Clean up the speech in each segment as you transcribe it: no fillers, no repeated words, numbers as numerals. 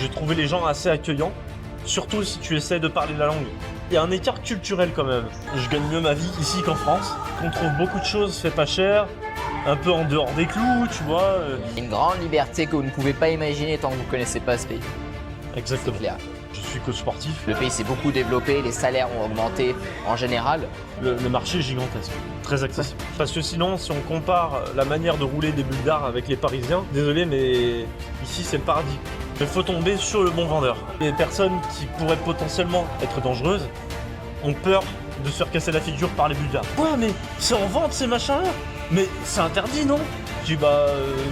J'ai trouvé les gens assez accueillants, surtout si tu essaies de parler la langue. Il y a un écart culturel quand même. Je gagne mieux ma vie ici qu'en France. On trouve beaucoup de choses fait pas cher, un peu en dehors des clous, tu vois. Une grande liberté que vous ne pouvez pas imaginer tant que vous ne connaissez pas ce pays. Exactement. C'est clair. Je suis coach sportif. Le pays s'est beaucoup développé, les salaires ont augmenté en général. Le marché est gigantesque, très accessible. Parce que sinon, si on compare la manière de rouler des Bulgares avec les Parisiens, désolé, mais ici c'est le paradis. Il faut tomber sur le bon vendeur. Les personnes qui pourraient potentiellement être dangereuses ont peur de se faire casser la figure par les Bulgares. Ouais, mais c'est en vente ces machins-là. Mais c'est interdit, non? Je dis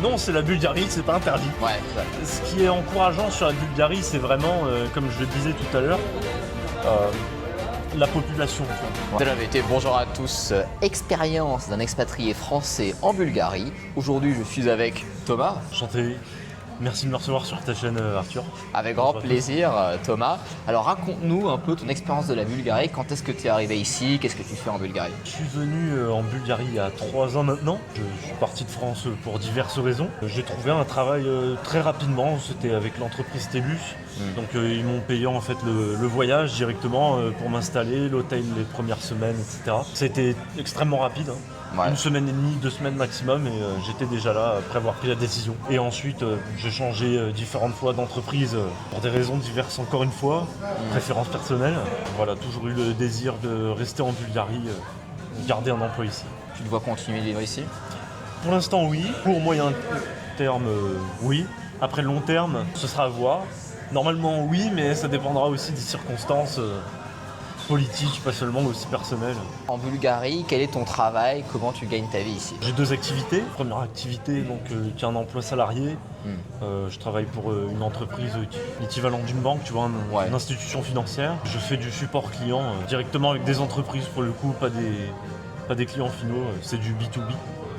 non, c'est la Bulgarie, c'est pas interdit. Ouais, Ce qui est encourageant sur la Bulgarie, c'est vraiment, comme je le disais tout à l'heure, la population. De la vérité, bonjour à tous. Expérience d'un expatrié français en Bulgarie. Aujourd'hui, je suis avec Thomas. Enchanté. Merci de me recevoir sur ta chaîne, Arthur. Avec grand plaisir, Thomas. Alors raconte-nous un peu ton expérience de la Bulgarie. Quand est-ce que tu es arrivé ici? Qu'est-ce que tu fais en Bulgarie? Je suis venu en Bulgarie il y a 3 ans maintenant. Je suis parti de France pour diverses raisons. J'ai trouvé un travail très rapidement. C'était avec l'entreprise Telus. Donc ils m'ont payé en fait le voyage directement pour m'installer, l'hôtel les premières semaines, etc. C'était extrêmement rapide. Ouais. 1 semaine et demie, 2 semaines maximum, et j'étais déjà là après avoir pris la décision. Et ensuite, j'ai changé différentes fois d'entreprise pour des raisons diverses encore une fois, préférences personnelles. Voilà, toujours eu le désir de rester en Bulgarie, garder un emploi ici. Tu te vois continuer de vivre ici? Pour l'instant, oui. Pour moyen terme, oui. Après long terme, ce sera à voir. Normalement, oui, mais ça dépendra aussi des circonstances politiques, pas seulement, mais aussi personnelles. En Bulgarie, quel est ton travail? Comment tu gagnes ta vie ici? J'ai 2 activités. Première activité, donc, qui est un emploi salarié. Je travaille pour une entreprise l'équivalent d'une banque, tu vois, une institution financière. Je fais du support client directement avec des entreprises pour le coup, pas des clients finaux, c'est du B2B.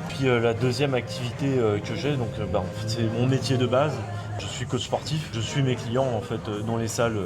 Puis la deuxième activité que j'ai, donc en fait, c'est mon métier de base. Je suis coach sportif, je suis mes clients en fait dans les salles.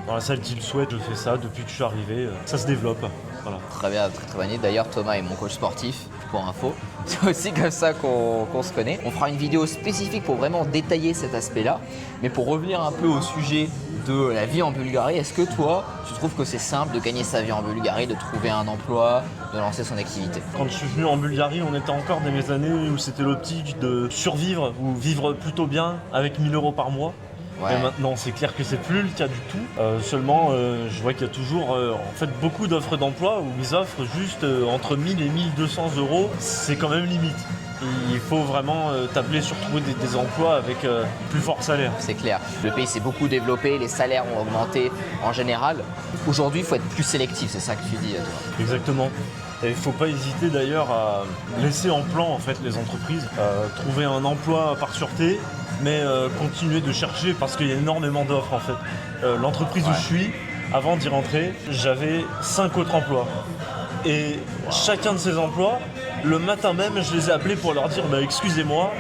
Dans la salle qu'ils le souhaitent, je fais ça depuis que je suis arrivé. Ça se développe. Voilà. Très bien, très bonne idée. D'ailleurs, Thomas est mon coach sportif, pour info. C'est aussi comme ça qu'on se connaît. On fera une vidéo spécifique pour vraiment détailler cet aspect-là. Mais pour revenir un peu au sujet de la vie en Bulgarie, est-ce que toi, tu trouves que c'est simple de gagner sa vie en Bulgarie, de trouver un emploi, de lancer son activité? Quand je suis venu en Bulgarie, on était encore dans les années où c'était l'optique de survivre ou vivre plutôt bien avec 1 000 € par mois. Ouais. Et maintenant, c'est clair que c'est plus le cas du tout. Seulement, je vois qu'il y a toujours en fait beaucoup d'offres d'emploi où ils offrent juste entre 1 000 et 1 200 €. C'est quand même limite. Il faut vraiment tabler sur trouver des emplois avec plus fort salaire. C'est clair. Le pays s'est beaucoup développé, les salaires ont augmenté en général. Aujourd'hui, il faut être plus sélectif, c'est ça que tu dis, toi. Exactement. Et il ne faut pas hésiter d'ailleurs à laisser en plan en fait les entreprises, trouver un emploi par sûreté, mais continuer de chercher parce qu'il y a énormément d'offres en fait. L'entreprise où je suis, avant d'y rentrer, j'avais 5 autres emplois. Et chacun de ces emplois, le matin même, je les ai appelés pour leur dire excusez-moi,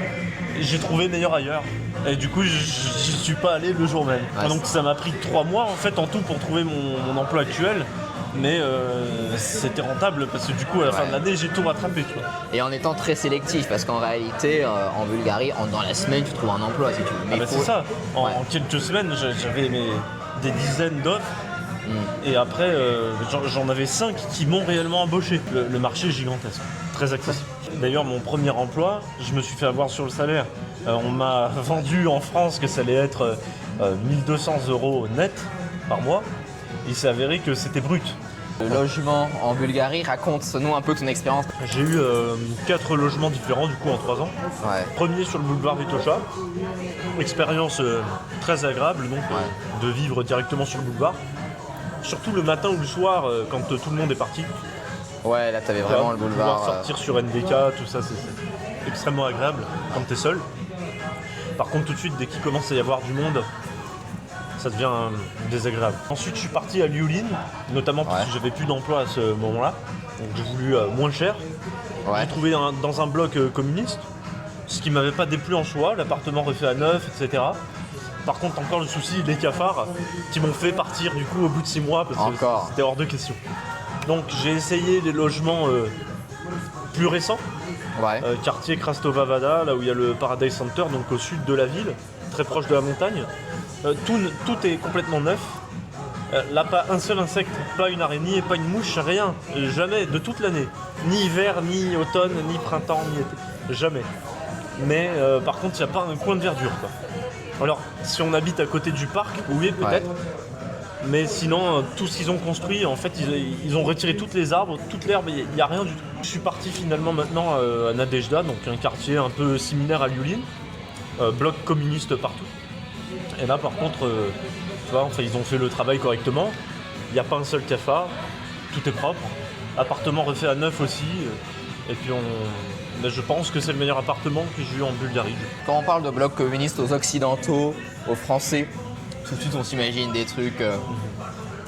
j'ai trouvé meilleur ailleurs. Et du coup, je suis pas allé le jour même. Donc ça m'a pris 3 mois en fait en tout pour trouver mon emploi actuel. Mais c'était rentable parce que du coup à la fin de l'année j'ai tout rattrapé, tu vois. Et en étant très sélectif, parce qu'en réalité en Bulgarie, dans la semaine tu trouves un emploi si tu veux. Mais c'est ça, en quelques semaines j'avais des dizaines d'offres. Et après j'en avais 5 qui m'ont réellement embauché. Le marché est gigantesque, très accessible. D'ailleurs mon premier emploi, je me suis fait avoir sur le salaire. On m'a vendu en France que ça allait être 1 200 € net par mois. Il s'est avéré que c'était brut. Le logement en Bulgarie, raconte-nous un peu ton expérience. J'ai eu 4 logements différents du coup en 3 ans. Premier sur le boulevard Vitosha. Expérience très agréable donc de vivre directement sur le boulevard. Surtout le matin ou le soir quand tout le monde est parti. Ouais, là t'avais vraiment le boulevard. Pouvoir sortir sur NDK, tout ça c'est extrêmement agréable quand t'es seul. Par contre tout de suite dès qu'il commence à y avoir du monde, ça devient désagréable. Ensuite, je suis parti à Liulin, notamment parce que j'avais plus d'emploi à ce moment-là. Donc j'ai voulu moins cher. J'ai trouvé dans un bloc communiste, ce qui m'avait pas déplu en soi, l'appartement refait à neuf, etc. Par contre, encore le souci, les cafards qui m'ont fait partir du coup au bout de 6 mois parce que c'était hors de question. Donc j'ai essayé des logements plus récents, quartier Krastova Vada, là où il y a le Paradise Center, donc au sud de la ville, très proche de la montagne. Tout est complètement neuf. Là, pas un seul insecte, pas une araignée, pas une mouche, rien. Jamais, de toute l'année. Ni hiver, ni automne, ni printemps, ni été. Jamais. Mais par contre, il n'y a pas un coin de verdure, quoi. Alors, si on habite à côté du parc, oui, peut-être. Ouais. Mais sinon, tout ce qu'ils ont construit, en fait, ils ont retiré toutes les arbres, toute l'herbe, il n'y a rien du tout. Je suis parti finalement maintenant à Nadejda, donc un quartier un peu similaire à Liulin. Bloc communiste partout. Et là, par contre, tu vois, enfin, ils ont fait le travail correctement. Il n'y a pas un seul cafard, tout est propre. Appartement refait à neuf aussi. Et puis là, je pense que c'est le meilleur appartement que j'ai eu en Bulgarie. Quand on parle de bloc communiste aux Occidentaux, aux Français, tout de suite on s'imagine des trucs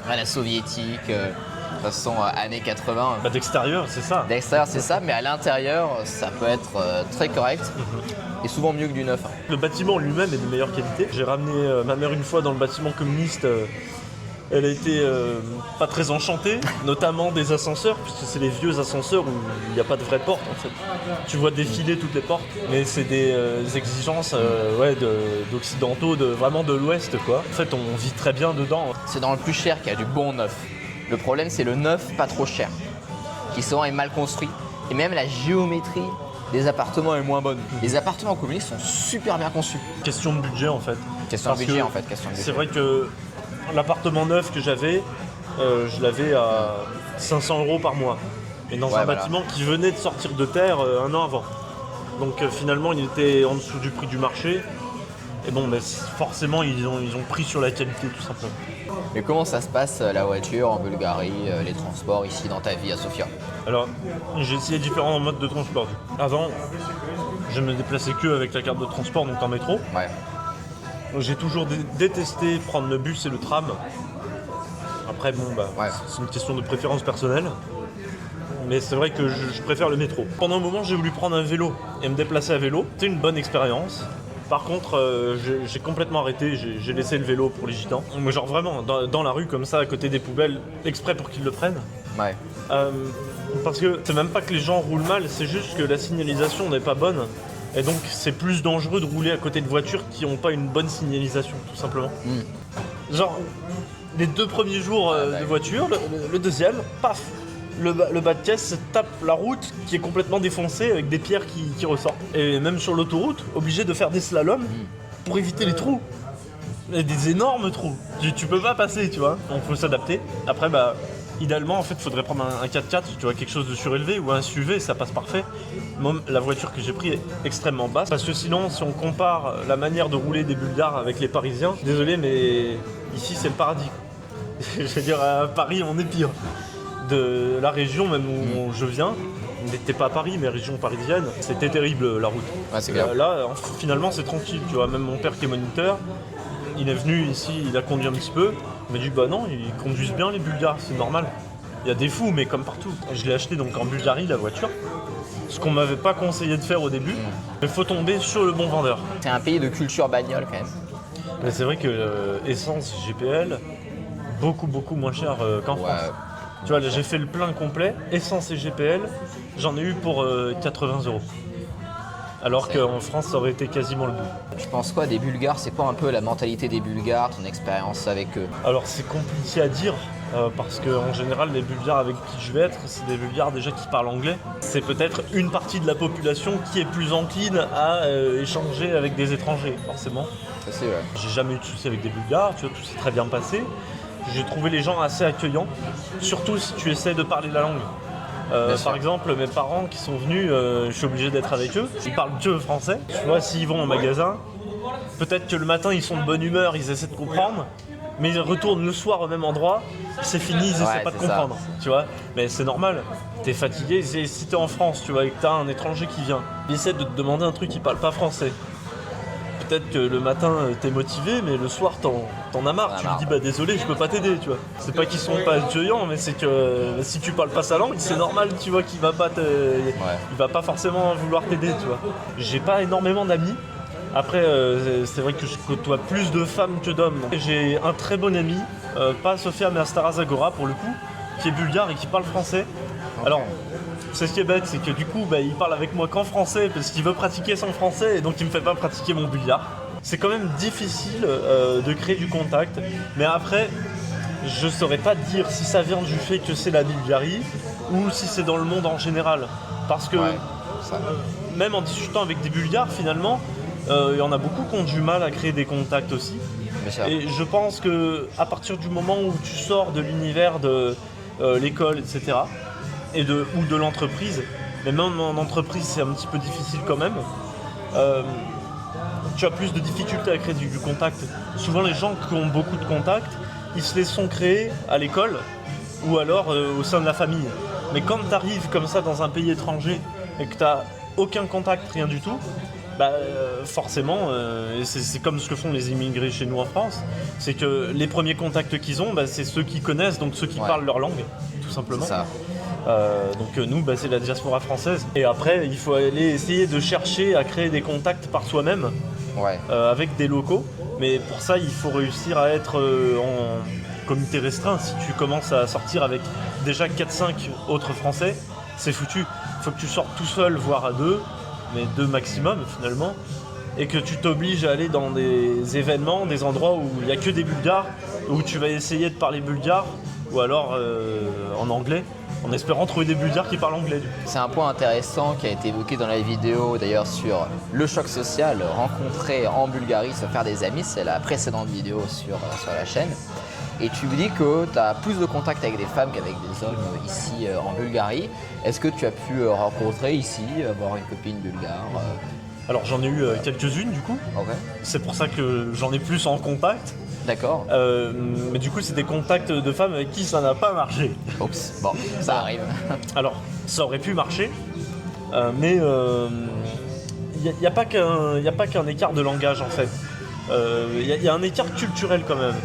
à la soviétique, de façon années 80. Bah, d'extérieur, c'est ça. D'extérieur c'est ça, mais à l'intérieur ça peut être très correct et souvent mieux que du neuf. Le bâtiment lui-même est de meilleure qualité. J'ai ramené ma mère une fois dans le bâtiment communiste. Elle a été pas très enchantée, notamment des ascenseurs, puisque c'est les vieux ascenseurs où il n'y a pas de vraie porte en fait. Tu vois défiler toutes les portes, mais c'est des exigences d'occidentaux, vraiment de l'Ouest quoi. En fait, on vit très bien dedans. C'est dans le plus cher qu'il y a du bon neuf. Le problème c'est le neuf pas trop cher, qui souvent est mal construit, et même la géométrie des appartements est moins bonne. Les appartements communistes sont super bien conçus. Question de budget en fait. Question de budget en fait, question de budget. C'est vrai que l'appartement neuf que j'avais, je l'avais à 500 € par mois. Et dans un bâtiment qui venait de sortir de terre un an avant. Donc finalement, il était en dessous du prix du marché. Et bon, forcément, ils ont pris sur la qualité tout simplement. Mais comment ça se passe la voiture en Bulgarie, les transports ici dans ta vie à Sofia? Alors, j'ai essayé différents modes de transport. Avant, je me déplaçais que avec la carte de transport, donc en métro. Ouais. J'ai toujours détesté prendre le bus et le tram. Après, bon, c'est une question de préférence personnelle. Mais c'est vrai que je préfère le métro. Pendant un moment, j'ai voulu prendre un vélo et me déplacer à vélo. C'était une bonne expérience. Par contre, j'ai complètement arrêté, j'ai laissé le vélo pour les gitans. Mais genre vraiment, dans la rue comme ça, à côté des poubelles, exprès pour qu'ils le prennent. Ouais. Parce que c'est même pas que les gens roulent mal, c'est juste que la signalisation n'est pas bonne. Et donc c'est plus dangereux de rouler à côté de voitures qui n'ont pas une bonne signalisation, tout simplement. Genre, les 2 premiers jours de voiture, le deuxième, paf, le bas de caisse tape la route qui est complètement défoncée avec des pierres qui ressortent. Et même sur l'autoroute, obligé de faire des slaloms pour éviter les trous. Et des énormes trous. Tu peux pas passer, tu vois. Donc faut s'adapter. Après, idéalement, en fait, il faudrait prendre un 4x4, tu vois, quelque chose de surélevé ou un SUV, ça passe parfait. Moi, la voiture que j'ai prise est extrêmement basse. Parce que sinon, si on compare la manière de rouler des Bulgares avec les Parisiens, désolé, mais ici, c'est le paradis. Je veux dire, à Paris, on est pire. De la région, même où je viens, on n'était pas à Paris, mais région parisienne, c'était terrible la route. Ouais, c'est clair. Là, finalement, c'est tranquille, tu vois. Même mon père qui est moniteur, il est venu ici, il a conduit un petit peu. Il m'a dit bah non, ils conduisent bien les Bulgares, c'est normal. Il y a des fous, mais comme partout. Je l'ai acheté donc en Bulgarie la voiture, ce qu'on m'avait pas conseillé de faire au début. Il faut tomber sur le bon vendeur. C'est un pays de culture bagnole quand même. Mais c'est vrai que essence GPL, beaucoup moins cher qu'en France. Tu vois, là j'ai fait le plein complet, essence et GPL, j'en ai eu pour 80 €. Alors qu'en France, ça aurait été quasiment le double. Tu penses quoi des Bulgares? C'est quoi un peu la mentalité des Bulgares, ton expérience avec eux? Alors c'est compliqué à dire, parce qu'en général, les Bulgares avec qui je vais être, c'est des Bulgares déjà qui parlent anglais. C'est peut-être une partie de la population qui est plus encline à échanger avec des étrangers, forcément. Ça c'est vrai. J'ai jamais eu de soucis avec des Bulgares, tu vois, tout s'est très bien passé. J'ai trouvé les gens assez accueillants, surtout si tu essaies de parler la langue. Par exemple, mes parents qui sont venus, je suis obligé d'être avec eux. Ils parlent que français. Tu vois, s'ils vont au magasin, peut-être que le matin ils sont de bonne humeur, ils essaient de comprendre, mais ils retournent le soir au même endroit, c'est fini, ils essaient pas de comprendre. Tu vois, mais c'est normal. T'es fatigué. Si t'es en France, tu vois, et que t'as un étranger qui vient, il essaie de te demander un truc, il parle pas français. Peut-être que le matin t'es motivé, mais le soir t'en as marre. Tu lui dis désolé, je peux pas t'aider, tu vois. C'est pas qu'ils sont pas accueillants, mais c'est que si tu parles pas sa langue, c'est normal, tu vois, qu'il va pas il va pas forcément vouloir t'aider, tu vois. J'ai pas énormément d'amis. Après, c'est vrai que je côtoie plus de femmes que d'hommes. J'ai un très bon ami, pas à Sofia mais à Stara Zagora pour le coup, qui est bulgare et qui parle français. Alors, c'est ce qui est bête, c'est que du coup, il parle avec moi qu'en français parce qu'il veut pratiquer son français et donc il me fait pas pratiquer mon bulgare. c'est quand même difficile de créer du contact. Mais après, je saurais pas dire si ça vient du fait que c'est la Bulgarie ou si c'est dans le monde en général. Parce que même en discutant avec des Bulgares, finalement, il y en a beaucoup qui ont du mal à créer des contacts aussi. Et je pense qu'à partir du moment où tu sors de l'univers de l'école, etc., ou de l'entreprise, mais même en entreprise c'est un petit peu difficile quand même, tu as plus de difficultés à créer du contact. Souvent les gens qui ont beaucoup de contacts, ils se les sont créés à l'école ou alors au sein de la famille. Mais quand tu arrives comme ça dans un pays étranger et que tu n'as aucun contact, rien du tout, forcément, c'est comme ce que font les immigrés chez nous en France, c'est que les premiers contacts qu'ils ont, c'est ceux qui connaissent, donc ceux qui parlent leur langue, tout simplement. C'est ça. Donc nous, c'est la diaspora française. Et après, il faut aller essayer de chercher à créer des contacts par soi-même avec des locaux. Mais pour ça, il faut réussir à être en comité restreint. Si tu commences à sortir avec déjà 4-5 autres Français, c'est foutu. Il faut que tu sortes tout seul, voire à 2, mais 2 maximum finalement. Et que tu t'obliges à aller dans des événements, des endroits où il n'y a que des Bulgares, où tu vas essayer de parler bulgare, ou alors en anglais, en espérant trouver des Bulgares qui parlent anglais. C'est un point intéressant qui a été évoqué dans la vidéo d'ailleurs sur le choc social, rencontrer en Bulgarie, se faire des amis, c'est la précédente vidéo sur la chaîne. Et tu me dis que tu as plus de contact avec des femmes qu'avec des hommes ici en Bulgarie. Est-ce que tu as pu rencontrer ici, avoir une copine bulgare Alors j'en ai eu quelques-unes du coup. Okay. C'est pour ça que j'en ai plus en contact. D'accord. Mais du coup c'est des contacts de femmes avec qui ça n'a pas marché. Oups, bon, ça arrive. Alors ça aurait pu marcher, mais il n'y a pas qu'un écart de langage en fait. Il y a un écart culturel quand même.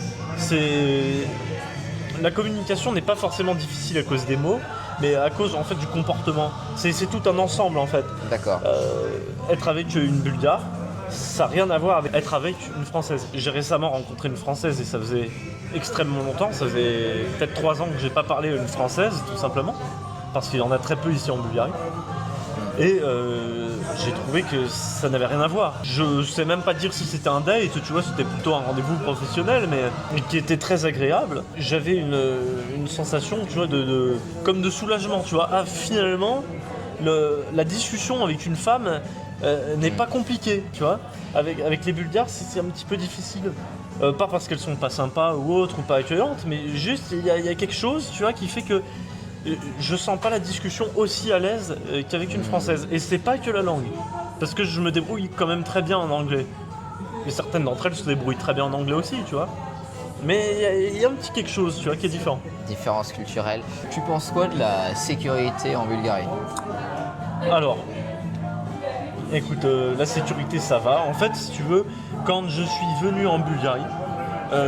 La communication n'est pas forcément difficile à cause des mots, mais à cause en fait du comportement. C'est tout un ensemble en fait. D'accord. Être avec une Bulgare, ça n'a rien à voir avec être avec une Française. J'ai récemment rencontré une Française et ça faisait extrêmement longtemps. Ça faisait peut-être 3 ans que j'ai pas parlé à une Française, tout simplement, parce qu'il y en a très peu ici en Bulgarie. Et j'ai trouvé que ça n'avait rien à voir. Je sais même pas dire si c'était un date, tu vois, c'était plutôt un rendez-vous professionnel, mais qui était très agréable. J'avais une sensation, tu vois, comme de soulagement, tu vois. Ah, finalement, la discussion avec une femme n'est pas compliquée, tu vois. Avec les Bulgares, c'est un petit peu difficile. Pas parce qu'elles sont pas sympas ou autres, ou pas accueillantes, mais juste, il y a quelque chose, tu vois, qui fait que je sens pas la discussion aussi à l'aise qu'avec une Française. Et c'est pas que la langue. Parce que je me débrouille quand même très bien en anglais. Et certaines d'entre elles se débrouillent très bien en anglais aussi, tu vois. Mais il y a un petit quelque chose, tu vois, qui est différent. Différence culturelle. Tu penses quoi de la sécurité en Bulgarie ? Alors, écoute, la sécurité ça va. En fait, si tu veux, quand je suis venu en Bulgarie,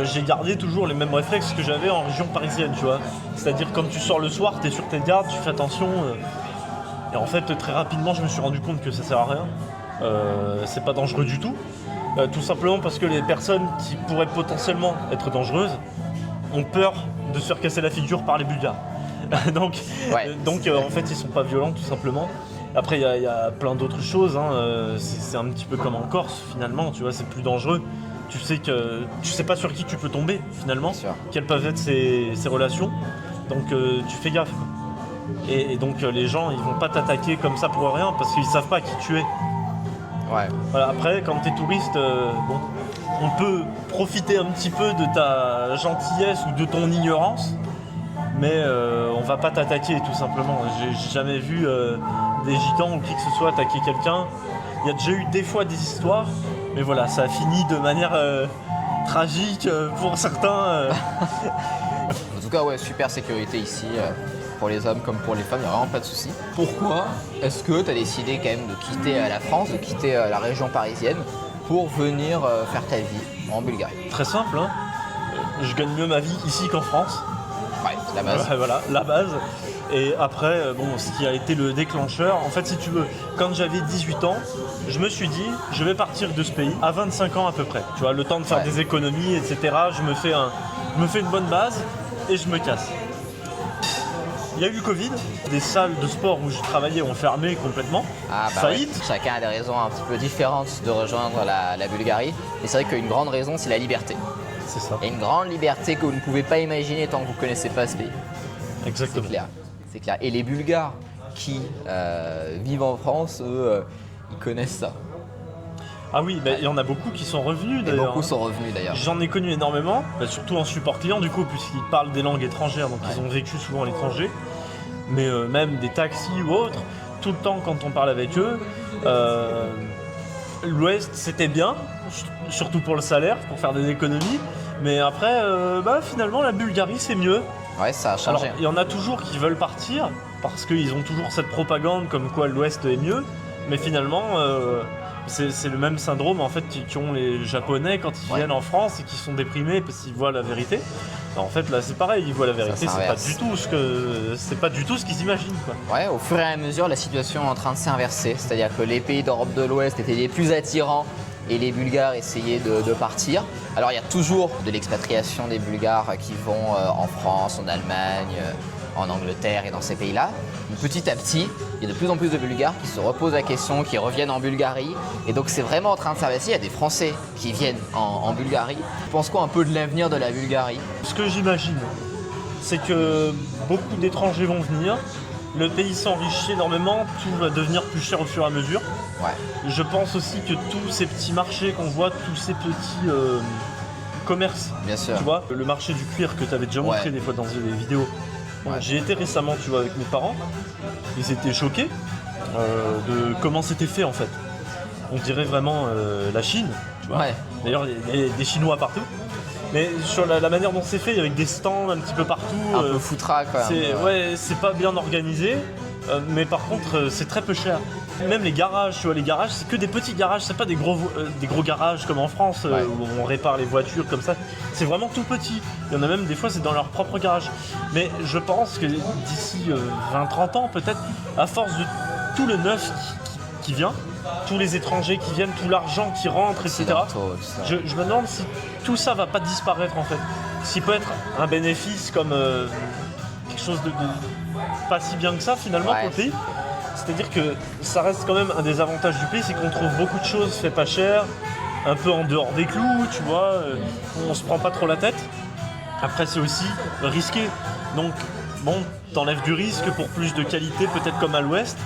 j'ai gardé toujours les mêmes réflexes que j'avais en région parisienne, tu vois. C'est-à-dire quand tu sors le soir, t'es sur tes gardes, tu fais attention. Et en fait, très rapidement, je me suis rendu compte que ça sert à rien. C'est pas dangereux du tout. Tout simplement parce que les personnes qui pourraient potentiellement être dangereuses ont peur de se faire casser la figure par les Bulgares. donc en fait, ils sont pas violents, tout simplement. Après, il y a plein d'autres choses. Hein. C'est un petit peu comme en Corse, finalement, tu vois, c'est plus dangereux. Tu sais pas sur qui tu peux tomber finalement, quelles peuvent être ces relations, donc tu fais gaffe. Et donc les gens ils vont pas t'attaquer comme ça pour rien parce qu'ils savent pas qui tu es. Ouais. Voilà, après quand t'es touriste, on peut profiter un petit peu de ta gentillesse ou de ton ignorance, mais on va pas t'attaquer tout simplement. J'ai jamais vu des gitans ou qui que ce soit attaquer quelqu'un. Il y a déjà eu des fois des histoires. Mais voilà, ça a fini de manière tragique pour certains. En tout cas, ouais, super sécurité ici, pour les hommes comme pour les femmes, il n'y a vraiment pas de souci. Pourquoi est-ce que tu as décidé quand même de quitter la France, de quitter la région parisienne pour venir faire ta vie en Bulgarie ? Très simple, hein. Je gagne mieux ma vie ici qu'en France. Ouais, c'est la base. Voilà, la base. Et après, ce qui a été le déclencheur, en fait, si tu veux, quand j'avais 18 ans, je me suis dit, je vais partir de ce pays à 25 ans à peu près. Tu vois, le temps de faire des économies, etc. Je me fais une bonne base et je me casse. Il y a eu le Covid, des salles de sport où je travaillais ont fermé complètement, faillite. Ouais. Chacun a des raisons un petit peu différentes de rejoindre la Bulgarie. Et c'est vrai qu'une grande raison, c'est la liberté. C'est ça. Et une grande liberté que vous ne pouvez pas imaginer tant que vous ne connaissez pas ce pays. Exactement. C'est clair. Et les Bulgares qui vivent en France, eux, ils connaissent ça. Ah oui, il y en a beaucoup qui sont revenus d'ailleurs. Beaucoup sont revenus d'ailleurs. J'en ai connu énormément, surtout en support client du coup, puisqu'ils parlent des langues étrangères, donc ils ont vécu souvent à l'étranger. Mais même des taxis ou autres, tout le temps quand on parle avec eux, l'Ouest c'était bien, surtout pour le salaire, pour faire des économies. Mais après, finalement la Bulgarie c'est mieux. Ouais, ça a changé. Alors, il y en a toujours qui veulent partir, parce qu'ils ont toujours cette propagande comme quoi l'Ouest est mieux. Mais finalement... c'est le même syndrome en fait qu'ont les Japonais quand ils viennent en France et qui sont déprimés parce qu'ils voient la vérité. En fait là c'est pareil, ils voient la vérité, c'est pas du tout ce qu'ils imaginent quoi. Ouais, au fur et à mesure la situation est en train de s'inverser, c'est-à-dire que les pays d'Europe de l'Ouest étaient les plus attirants et les Bulgares essayaient de partir. Alors il y a toujours de l'expatriation des Bulgares qui vont en France, en Allemagne, en Angleterre et dans ces pays-là. Petit à petit, il y a de plus en plus de Bulgares qui se reposent la question, qui reviennent en Bulgarie. Et donc c'est vraiment en train de s'investir. Il y a des Français qui viennent en Bulgarie. Tu penses quoi un peu de l'avenir de la Bulgarie? Ce que j'imagine, c'est que beaucoup d'étrangers vont venir. Le pays s'enrichit énormément, tout va devenir plus cher au fur et à mesure. Ouais. Je pense aussi que tous ces petits marchés qu'on voit, tous ces petits commerces, bien sûr. Tu vois, le marché du cuir que tu avais déjà montré des fois dans les vidéos. J'y étais récemment, tu vois, avec mes parents. Ils étaient choqués de comment c'était fait en fait. On dirait vraiment la Chine, tu vois. Ouais. D'ailleurs, il y a des Chinois partout. Mais sur la manière dont c'est fait, avec des stands un petit peu partout. Un peu foutra quand même. C'est pas bien organisé. Mais par contre, c'est très peu cher. Même les garages, tu vois, les garages, c'est que des petits garages, c'est pas des gros garages comme en France où on répare les voitures comme ça. C'est vraiment tout petit. Il y en a même des fois, c'est dans leur propre garage. Mais je pense que d'ici 20-30 ans, peut-être, à force de tout le neuf qui vient, tous les étrangers qui viennent, tout l'argent qui rentre, etc. Je me demande si tout ça va pas disparaître en fait. S'il peut être un bénéfice comme quelque chose de pas si bien que ça finalement pour le pays. C'est-à-dire que ça reste quand même un des avantages du pays, c'est qu'on trouve beaucoup de choses fait pas cher, un peu en dehors des clous, tu vois, on se prend pas trop la tête. Après c'est aussi risqué, donc bon, t'enlèves du risque pour plus de qualité, peut-être comme à l'ouest,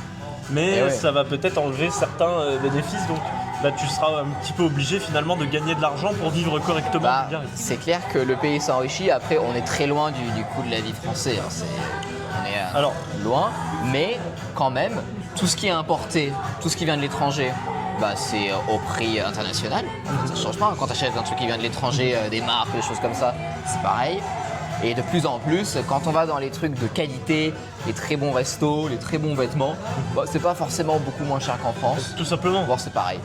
mais ça va peut-être enlever certains bénéfices, donc là tu seras un petit peu obligé finalement de gagner de l'argent pour vivre correctement. C'est clair que le pays s'enrichit, après on est très loin du coût de la vie français, on est loin, mais quand même, tout ce qui est importé, tout ce qui vient de l'étranger, c'est au prix international, ça change pas. Quand tu achètes un truc qui vient de l'étranger, des marques, des choses comme ça, c'est pareil. Et de plus en plus, quand on va dans les trucs de qualité, les très bons restos, les très bons vêtements, c'est pas forcément beaucoup moins cher qu'en France. Tout simplement. Bon, c'est pareil.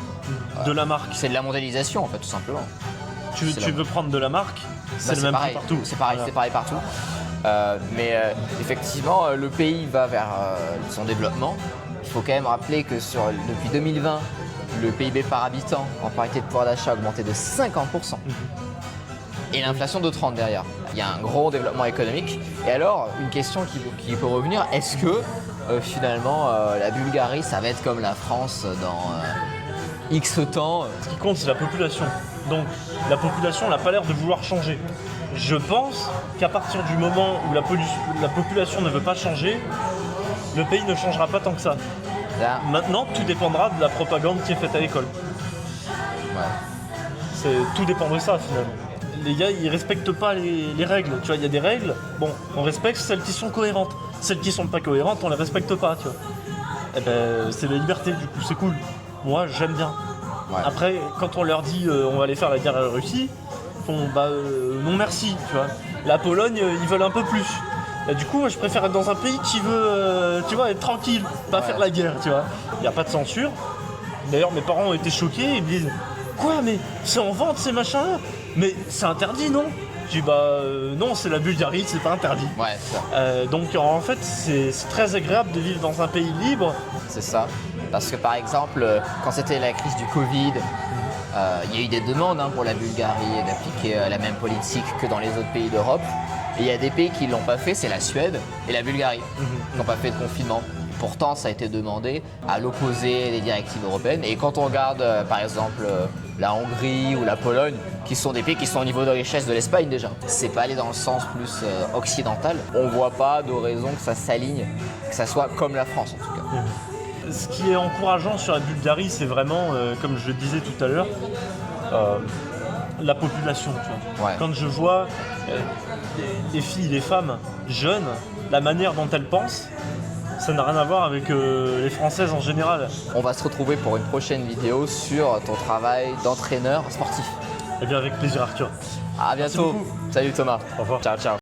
De la marque. C'est de la mondialisation en fait, tout simplement. Tu veux prendre de la marque, c'est le même prix partout. C'est pareil, c'est pareil partout. Mais effectivement, le pays va vers son développement. Il faut quand même rappeler que depuis 2020, le PIB par habitant en parité de pouvoir d'achat a augmenté de 50%. Et l'inflation de 30% derrière. Il y a un gros développement économique. Et alors, une question qui peut revenir, est-ce que finalement la Bulgarie, ça va être comme la France dans X temps? Ce qui compte, c'est la population. Donc la population n'a pas l'air de vouloir changer. Je pense qu'à partir du moment où la population ne veut pas changer, le pays ne changera pas tant que ça. Là. Maintenant, tout dépendra de la propagande qui est faite à l'école. Tout dépend de ça finalement. Les gars, ils respectent pas les règles. Tu vois, il y a des règles. Bon, on respecte celles qui sont cohérentes. Celles qui sont pas cohérentes, on les respecte pas. Tu vois. Et c'est la liberté. Du coup, c'est cool. Moi, j'aime bien. Ouais. Après, quand on leur dit on va aller faire la guerre à la Russie, ils font non merci. Tu vois. La Pologne, ils veulent un peu plus. Et du coup, je préfère être dans un pays qui veut, tu vois, être tranquille, pas faire la guerre. Tu vois. Il n'y a pas de censure. D'ailleurs, mes parents ont été choqués. Ils me disent quoi, mais c'est en vente ces machins-là? Mais c'est interdit, non? Je dis non, c'est la Bulgarie, c'est pas interdit. Ouais, c'est ça. Donc en fait, c'est très agréable de vivre dans un pays libre. C'est ça. Parce que par exemple, quand c'était la crise du Covid, il y a eu des demandes pour la Bulgarie d'appliquer la même politique que dans les autres pays d'Europe. Et il y a des pays qui ne l'ont pas fait, c'est la Suède et la Bulgarie, qui n'ont pas fait de confinement. Pourtant, ça a été demandé à l'opposé des directives européennes. Et quand on regarde, par exemple, la Hongrie ou la Pologne, qui sont des pays qui sont au niveau de richesse de l'Espagne déjà, c'est pas aller dans le sens plus occidental. On voit pas de raison que ça s'aligne, que ça soit comme la France en tout cas. Ce qui est encourageant sur la Bulgarie, c'est vraiment, comme je le disais tout à l'heure, la population. Tu vois. Ouais. Quand je vois les filles, les femmes jeunes, la manière dont elles pensent, ça n'a rien à voir avec les Françaises en général. On va se retrouver pour une prochaine vidéo sur ton travail d'entraîneur sportif. Eh bien avec plaisir Arthur. À bientôt. beaucoup. Salut Thomas. Au revoir. Ciao, ciao.